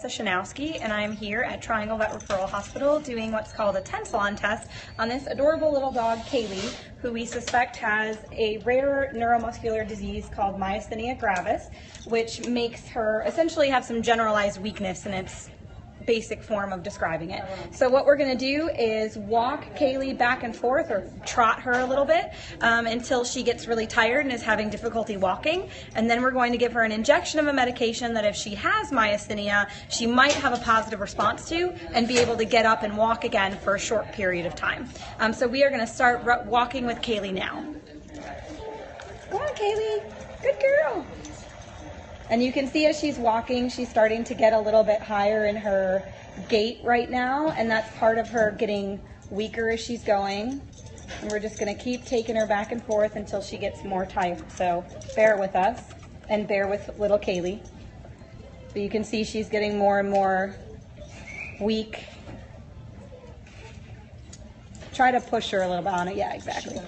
Chrzanowski, and I'm here at Triangle Vet Referral Hospital doing what's called a Tensilon test on this adorable little dog, Kaylee, who we suspect has a rare neuromuscular disease called myasthenia gravis, which makes her essentially have some generalized weakness in its basic form of describing it. So what we're going to do is walk Kaylee back and forth, or trot her a little bit until she gets really tired and is having difficulty walking, and then we're going to give her an injection of a medication that if she has myasthenia, she might have a positive response to and be able to get up and walk again for a short period of time. So we are going to start walking with Kaylee now. Go on, Kaylee. Good girl. And you can see as she's walking, she's starting to get a little bit higher in her gait right now, and that's part of her getting weaker as she's going. And we're just going to keep taking her back and forth until she gets more tired. So bear with us and bear with little Kaylee. But you can see she's getting more and more weak. Try to push her a little bit on it. Yeah, exactly.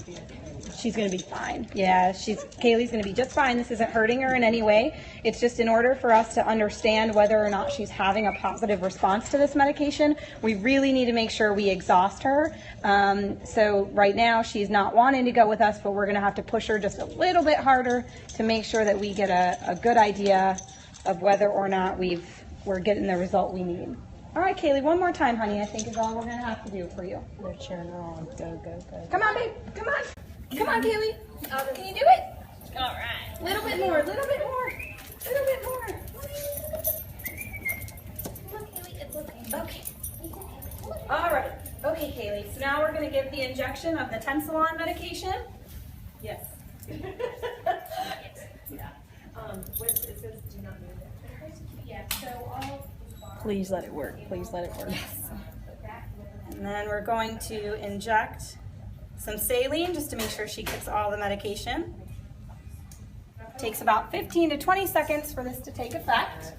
She's going to be fine. Yeah, Kaylee's going to be just fine. This isn't hurting her in any way. It's just in order for us to understand whether or not she's having a positive response to this medication, we really need to make sure we exhaust her. So right now she's not wanting to go with us, but we're going to have to push her just a little bit harder to make sure that we get a good idea of whether or not we're getting the result we need. All right, Kaylee, one more time, honey, I think is all we're going to have to do for you. They're cheering her on. Go, go, go. Come on, babe. Come on. Come on, Kaylee. Can you do it? All right. A little bit more, a little bit more, a little bit more. Look, Kaylee, it's okay. Okay. All right. Okay, Kaylee. So now we're going to give the injection of the Tensilon medication. Yes. Yeah. It says do not move it. Yeah, so I'll... Please let it work. Please let it work. Yes. And then we're going to inject some saline just to make sure she gets all the medication. Takes about 15 to 20 seconds for this to take effect.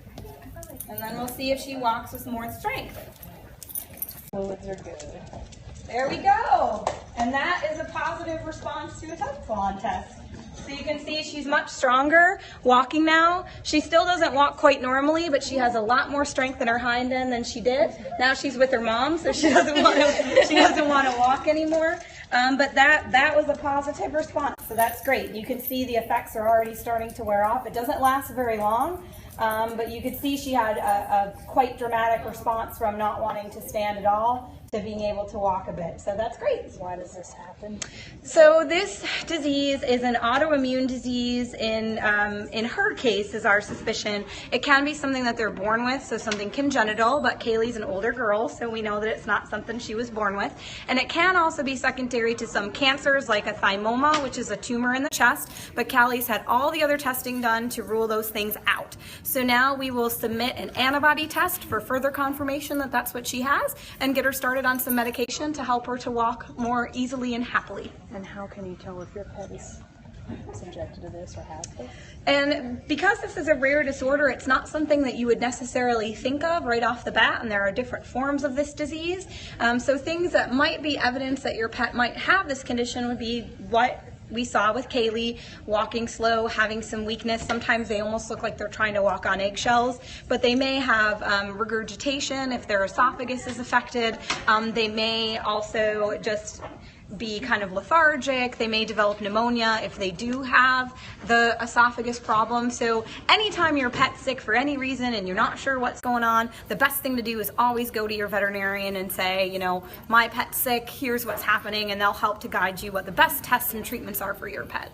And then we'll see if she walks with more strength. Fluids are good. There we go. And that is a positive response to a Tensilon test. So you can see she's much stronger walking now. She still doesn't walk quite normally, but she has a lot more strength in her hind end than she did. Now she's with her mom, so she doesn't want to walk anymore. But that was a positive response, so that's great. You can see the effects are already starting to wear off. It doesn't last very long, but you could see she had a quite dramatic response from not wanting to stand at all to being able to walk a bit. So that's great. Why does this happen? So this disease is an autoimmune disease. In her case, is our suspicion. It can be something that they're born with, so something congenital, but Kaylee's an older girl, so we know that it's not something she was born with. And it can also be secondary to some cancers like a thymoma, which is a tumor in the chest, but Callie's had all the other testing done to rule those things out. So now we will submit an antibody test for further confirmation that that's what she has and get her started on some medication to help her to walk more easily and happily. And how can you tell if your pet is subjected to this or has this? And because this is a rare disorder, it's not something that you would necessarily think of right off the bat, and there are different forms of this disease. So things that might be evidence that your pet might have this condition would be what we saw with Kaylee, walking slow, having some weakness. Sometimes they almost look like they're trying to walk on eggshells, but they may have regurgitation if their esophagus is affected. They may also just be kind of lethargic. They may develop pneumonia if they do have the esophagus problem. So anytime your pet's sick for any reason and you're not sure what's going on, the best thing to do is always go to your veterinarian and say, you know, my pet's sick, here's what's happening, and they'll help to guide you what the best tests and treatments are for your pet.